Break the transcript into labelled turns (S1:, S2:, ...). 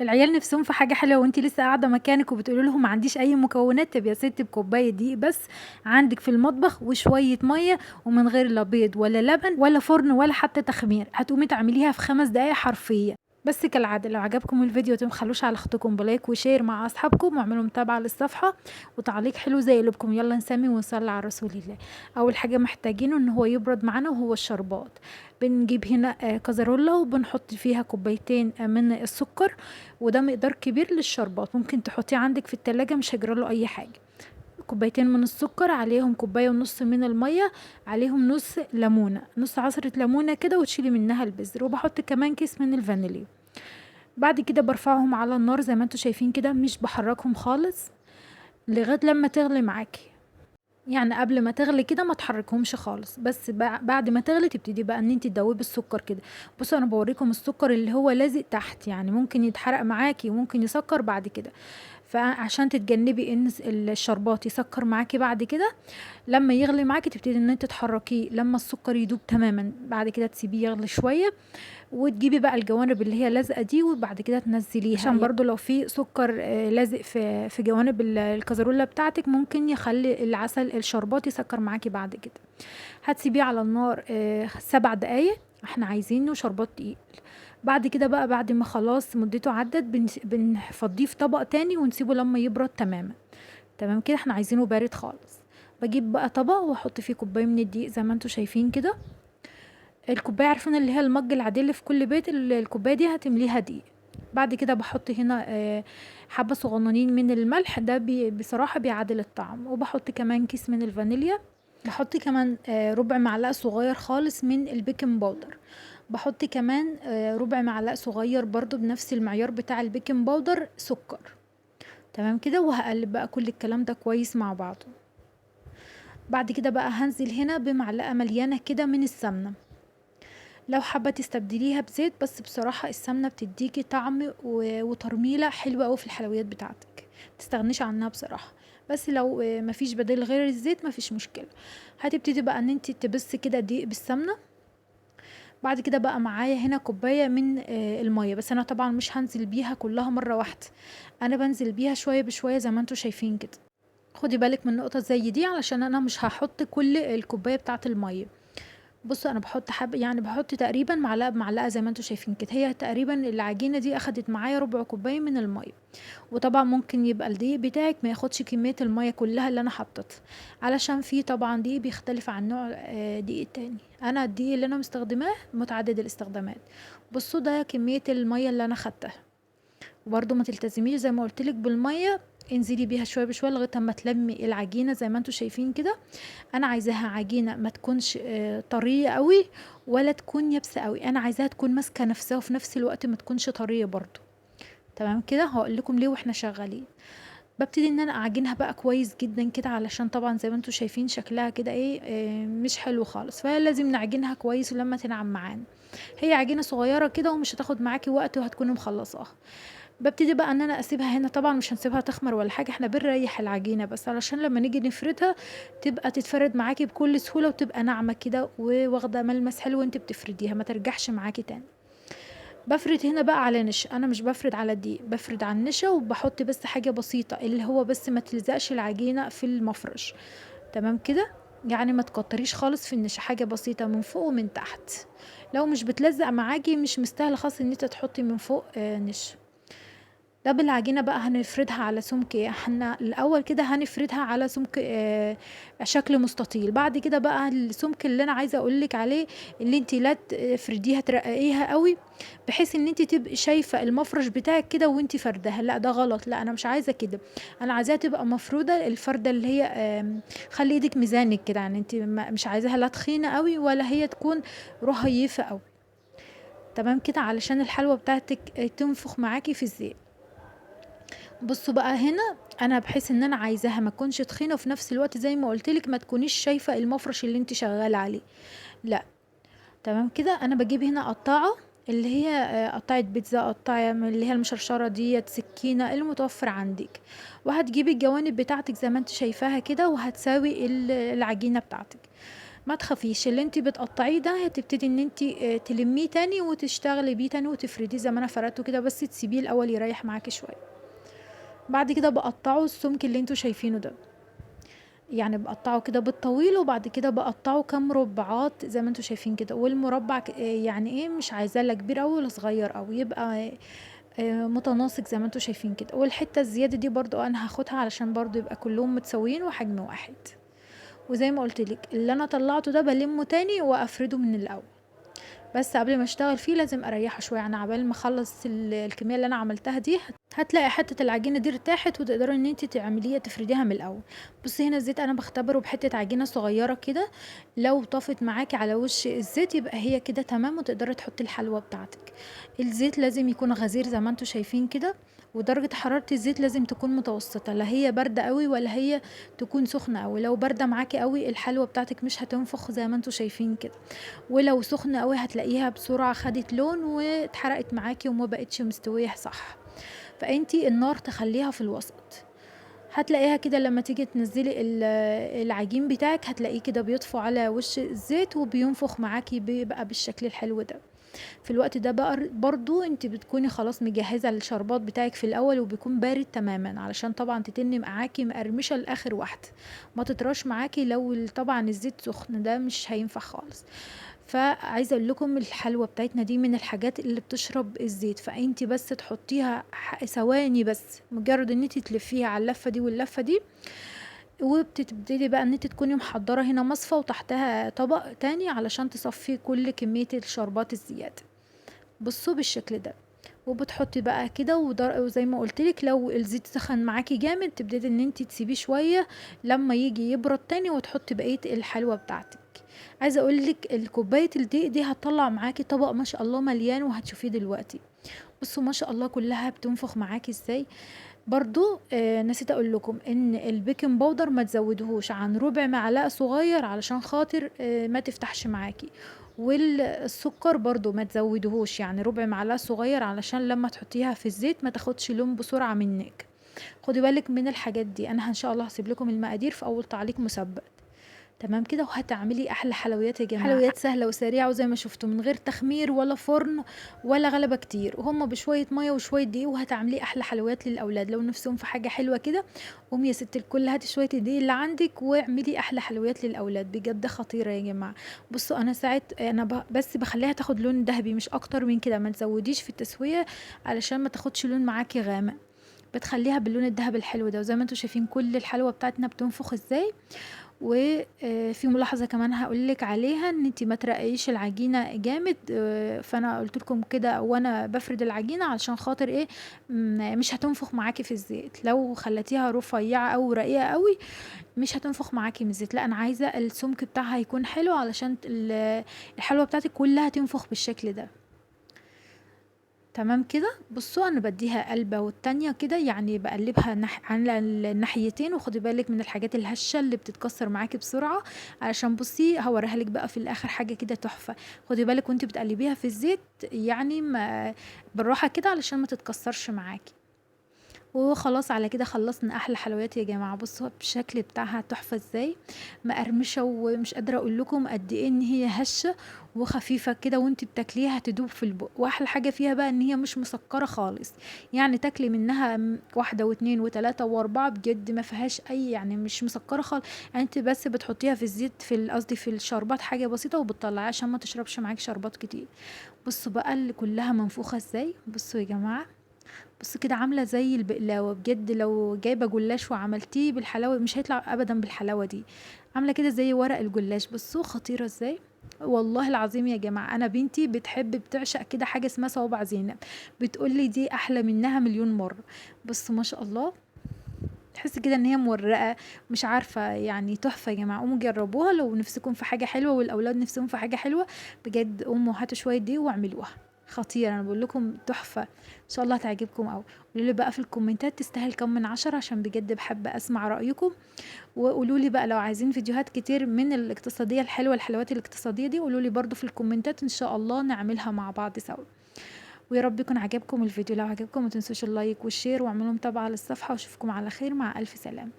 S1: العيال نفسهم في حاجة حلوة وانتي لسه قاعدة مكانك وبتقولي لهم ما عنديش اي مكونات. طب يا ستي بكوباية دقيق بس عندك في المطبخ وشوية مية، ومن غير لا بيض ولا لبن ولا فرن ولا حتى تخمير، هتقومي تعمليها في 5 دقايق حرفيا. بس كالعادة لو عجبكم الفيديو متخلوش على اختكم بلايك وشير مع اصحابكم، واعملوا متابعة للصفحة وتعليق حلو زي قلوبكم. يلا نسمي ونصلي على رسول الله. اول حاجة محتاجينه ان هو يبرد معانا وهو الشربات. بنجيب هنا كزرولة وبنحط فيها كوبايتين من السكر، وده مقدار كبير للشربات، ممكن تحطيه عندك في التلاجة مش هيجراله اي حاجة. كوبايتين من السكر عليهم كوباية ونص من المية، عليهم نص ليمونة، نص عصرة ليمونة كده وتشيلي منها البذر، وبحط كمان كيس من الفانيليا. بعد كده برفعهم على النار زي ما انتوا شايفين كده، مش بحركهم خالص لغاية لما تغلي معاكي. يعني قبل ما تغلي كده ما تحركهمش خالص، بس بعد ما تغلي تبتدي بقى ان انت تدوبي السكر كده. بصوا انا بوريكم السكر اللي هو لازق تحت، يعني ممكن يتحرق معاكي وممكن يسكر بعد كده. فعشان تتجنبي ان الشربات يسكر معاكي بعد كده، لما يغلي معاكي تبتدي ان انت تحركيه لما السكر يدوب تماما، بعد كده تسيبيه يغلي شويه، وتجيبي بقى الجوانب اللي هي لازقه دي وبعد كده تنزليها، عشان برضو لو في سكر لازق في جوانب الكازرولة بتاعتك ممكن يخلي العسل الشربات يسكر معاكي بعد كده. هتسيبيه على النار 7 دقايق، احنا عايزينه شربات تقيل. بعد كده بقى بعد ما خلاص مدته عدت بنفضيه في طبق تاني ونسيبه لما يبرد تماما. تمام كده احنا عايزينه بارد خالص. بجيب بقى طبق واحط فيه كوبايه من الدقيق زي ما انتوا شايفين كده. الكوبايه عارفين اللي هي المج العاديه اللي في كل بيت، الكوبايه دي هتمليها دقيق. بعد كده بحط هنا حبة صغننين من الملح، ده بصراحة بيعادل الطعم، وبحط كمان كيس من الفانيليا. بحط كمان ربع معلقة صغير خالص من البيكنج باودر. بحط كمان ربع معلقة صغير برضو بنفس المعيار بتاع البيكنج باودر سكر. تمام كده، وهقلب بقى كل الكلام ده كويس مع بعضه. بعد كده بقى هنزل هنا بمعلقة مليانة كده من السمنة. لو حابة تستبدليها بزيت، بس بصراحة السمنة بتديكي طعم وترميلة حلوة اوي في الحلويات بتاعتك، متستغنيش عنها بصراحة. بس لو مفيش بديل غير الزيت مفيش مشكلة. هتبتدي بقى ان انت تبصي كده دقيق بالسمنة. بعد كده بقى معايا هنا كوباية من المية، بس انا طبعا مش هنزل بيها كلها مرة واحدة، انا بنزل بيها شوية بشوية زي ما انتوا شايفين كده. خدي بالك من نقطة زي دي علشان انا مش هحط كل الكوباية بتاعة المية. بصوا انا بحط يعني بحط تقريبا معلقه بمعلقه زي ما انتوا شايفين كده، هي تقريبا العجينه دي اخدت معايا ربع كوبايه من الميه. وطبعا ممكن يبقى الدقيق بتاعك ما ياخدش كميه الميه كلها اللي انا حطيتها، علشان في طبعا دقيق بيختلف عن نوع دقيق تاني. انا الدقيق اللي انا مستخدماه متعدد الاستخدامات. بصوا ده كميه الميه اللي انا خدتها. وبرده ما تلتزميش زي ما قلت لك بالميه، انزلي بيها شويه بشويه لغايه اما تلمي العجينه زي ما انتوا شايفين كده. انا عايزاها عجينه ما تكونش طريه قوي ولا تكون يابسه قوي، انا عايزاها تكون ماسكه نفسها وفي نفس الوقت ما تكونش طريه برضو. تمام كده، هقول لكم ليه واحنا شغالين. ببتدي ان انا اعجنها بقى كويس جدا كده، علشان طبعا زي ما انتوا شايفين شكلها كده ايه مش حلو خالص، فلازم نعجنها كويس ولما تنعم معانا. هي عجينه صغيره كده ومش هتاخد معاكي وقت وهتكوني مخلصاها. بابتدي بقى ان انا اسيبها هنا، طبعا مش هنسيبها تخمر ولا حاجه، احنا بنريح العجينه بس علشان لما نيجي نفردها تبقى تتفرد معاكي بكل سهوله وتبقى ناعمه كده وواخده ملمس حلو وانت بتفرديها ما ترجعش معاكي تاني. بفرد هنا بقى على نشا، انا مش بفرد على دي، بفرد على النشا وبحط بس حاجه بسيطه اللي هو بس ما تلزقش العجينه في المفرش. تمام كده، يعني ما تكتريش خالص في النشا، حاجه بسيطه من فوق ومن تحت. لو مش بتلزق معاكي مش مستاهله خالص ان انت تحطي من فوق نشا. ده بالعجينة بقى هنفردها على سمك احنا الأول كده هنفردها على سمك شكل مستطيل. بعد كده بقى السمك اللي أنا عايزة أقولك عليه، اللي انتي لا تفرديها ترققيها قوي بحيث ان انتي تبقي شايفة المفرش بتاعك كده وانتي فردها، لا ده غلط، لا أنا مش عايزة كده. أنا عايزاها تبقى مفرودة الفردة اللي هي خلي ايدك ميزانك كده، يعني انتي مش عايزاها لا تخينة قوي ولا هي تكون رهيفة قوي. تمام كده علشان الحلوة بتاعتك تنفخ معاكي في الزيت. بصوا بقى هنا انا بحيث ان انا عايزاها ما تكونش تخينه وفي نفس الوقت زي ما قلت لك ما تكونيش شايفه المفرش اللي انت شغاله عليه، لا. تمام كده، انا بجيب هنا قطاعه اللي هي قطعه بيتزا، قطعه من اللي هي المشرشره ديت، سكينه المتوفر عندك. وهتجيبي الجوانب بتاعتك زي ما انت شايفاها كده وهتساوي العجينه بتاعتك. ما تخافيش، اللي انت بتقطعيه ده هتبتدي ان انت تلميه تاني وتشتغلي بيه تاني وتفرديه زي ما انا فردته كده، بس تسيبيه الاول يريح معاكي شويه. بعد كده بقطعه السمك اللي انتوا شايفينه ده، يعني بقطعه كده بالطويل، وبعد كده بقطعه كام مربعات زي ما انتوا شايفين كده. والمربع يعني ايه، مش عايزاه لا كبير اوي ولا صغير اوي، يبقى متناسق زي ما انتوا شايفين كده. والحته الزياده دي برضو انا هاخدها علشان برضو يبقى كلهم متساويين وحجم واحد. وزي ما قلت لك اللي انا طلعته ده بلمه تاني وافرده من الاول، بس قبل ما اشتغل فيه لازم اريحه شويه، يعني عبال ما اخلص الكميه اللي انا عملتها دي هتلاقي حته العجينه دي ارتاحت، وتقدري ان انت تعمليها تفرديها من الاول. بصي هنا الزيت انا بختبره بحته عجينه صغيره كده، لو طفت معاكي على وش الزيت يبقى هي كده تمام، وتقدري تحطي الحلوه بتاعتك. الزيت لازم يكون غزير زي ما انتوا شايفين كده، ودرجة حرارة الزيت لازم تكون متوسطة، لا هي باردة قوي ولا هي تكون سخنة قوي. لو باردة معاكي قوي الحلوة بتاعتك مش هتنفخ زي ما انتوا شايفين كده، ولو سخنة قوي هتلاقيها بسرعة خدت لون واتحرقت معاكي وما بقتش مستوية صح. فانتي النار تخليها في الوسط، هتلاقيها كده لما تيجي تنزلي العجين بتاعك هتلاقيه كده بيطفو على وش الزيت وبينفخ معاكي، بيبقى بالشكل الحلو ده. في الوقت ده بقى برضو انت بتكوني خلاص مجهزة الشربات بتاعك في الاول، وبيكون بارد تماما علشان طبعا تتني معاكي مقرمشة لاخر واحدة، ما تطراش معاكي. لو طبعا الزيت سخن ده مش هينفع خالص. فعايزه اقول لكم الحلوه بتاعتنا دي من الحاجات اللي بتشرب الزيت، فانت بس تحطيها ثواني بس، مجرد ان انت تلفيها على اللفه دي واللفه دي، وبتبتدي بقى ان انت تكوني محضره هنا مصفى وتحتها طبق تاني علشان تصفي كل كميه الشربات الزياده. بصوا بالشكل ده، وبتحطي بقى كده وزي ما قلتلك لو الزيت سخن معاكي جامد تبتدي ان انت تسيبيه شويه لما يجي يبرد تاني، وتحطي بقيه الحلوه بتاعتك. عايزه اقولك الكوبايه الدقيق دي هتطلع معاكي طبق ما شاء الله مليان، وهتشوفيه دلوقتي. بصوا ما شاء الله كلها بتنفخ معاكي ازاي. برضو نسيت اقول لكم ان البيكنج باودر ما تزودهوش عن ربع معلقه صغير علشان خاطر ما تفتحش معاكي. والسكر برضو ما تزودهوش، يعني ربع معلقه صغير علشان لما تحطيها في الزيت ما تاخدش لون بسرعه منك. خدي بالك من الحاجات دي، انا ان شاء الله هسيب لكم المقادير في اول تعليق مثبت. تمام كده، وهتعملي احلى حلويات يا جماعه، حلويات سهله وسريعه وزي ما شفتوا من غير تخمير ولا فرن ولا غلبه كتير، وهم بشويه ميه وشويه دقيق، وهتعملي احلى حلويات للاولاد. لو نفسهم في حاجه حلوه كده قومي يا ست الكل هاتي شويه الدقيق اللي عندك واعملي احلى حلويات للاولاد، بجد خطيره يا جماعه. بصوا انا ساعات انا بس بخليها تاخد لون ذهبي مش اكتر من كده، ما تزوديش في التسويه علشان ما تاخدش لون معاكي غامق، بتخليها باللون الذهبي الحلو ده. وزي ما انتم شايفين كل الحلوه بتاعتنا بتنفخ ازاي. وفي ملاحظة كمان هقولك عليها ان انتي ما ترقيش العجينة جامد، فانا قلت لكم كده وانا بفرد العجينة علشان خاطر ايه، مش هتنفخ معاكي في الزيت. لو خلتيها رفيعة او رقيقة قوي مش هتنفخ معاكي من الزيت، لا انا عايزة السمك بتاعها يكون حلو علشان الحلوة بتاعتك كلها تنفخ بالشكل ده. تمام كده. بصوا انا بديها قلبة والتانية كده، يعني بقلبها على الناحيتين، وخدي بالك من الحاجات الهشة اللي بتتكسر معاكي بسرعة، علشان بصي هوريها لك بقى في الاخر حاجة كده تحفة. خدي بالك وانت بتقلبيها في الزيت، يعني ما بالراحة كده علشان ما تتكسرش معاكي. وخلاص على كده خلصنا احلى حلويات يا جماعه. بصوا الشكل بتاعها تحفه ازاي، مقرمشه، ومش قادره اقول لكم قد ايه ان هي هشه وخفيفه كده، وانت بتاكليها هتدوب في البق. واحلى حاجه فيها بقى ان هي مش مسكره خالص، يعني تاكلي منها واحده واتنين وتلاته واربعه بجد ما فيهاش اي، يعني مش مسكره خالص. يعني انت بس بتحطيها في الزيت في قصدي في الشربات حاجه بسيطه وبتطلعيها عشان ما تشربش معاكي شربات كتير. بصوا بقى اللي كلها منفوخه ازاي، بصوا يا جماعه. بص كده عاملة زي البقلاوة بجد، لو جايبة جلاش وعملتيه بالحلاوة مش هيطلع ابدا بالحلاوة دي، عاملة كده زي ورق الجلاش. بصوا خطيرة ازاي، والله العظيم يا جماعة انا بنتي بتحب بتعشق كده حاجة اسمها صوابع زينب، بتقولي دي احلى منها مليون مرة. بصوا ما شاء الله، تحس كده ان هي مورقة، مش عارفة يعني تحفة يا جماعة. قوموا جربوها لو نفسكم في حاجة حلوة والاولاد نفسهم في حاجة حلوة، بجد قوموا هاتوا شوية دي واعملوها، خطيرة انا بقول لكم تحفة، ان شاء الله هتعجبكم قوي. قولوا لي بقى في الكومنتات تستاهل كم من 10 عشان بجد بحب اسمع رأيكم. وقولوا لي بقى لو عايزين فيديوهات كتير من الاقتصادية الحلوة، الحلوات الاقتصادية دي قولوا لي برضو في الكومنتات، ان شاء الله نعملها مع بعض سوا. ويا رب يكون عجبكم الفيديو، لو عجبكم ما تنسوش اللايك والشير واعملوا متابعة للصفحة، واشوفكم على خير مع الف سلامة.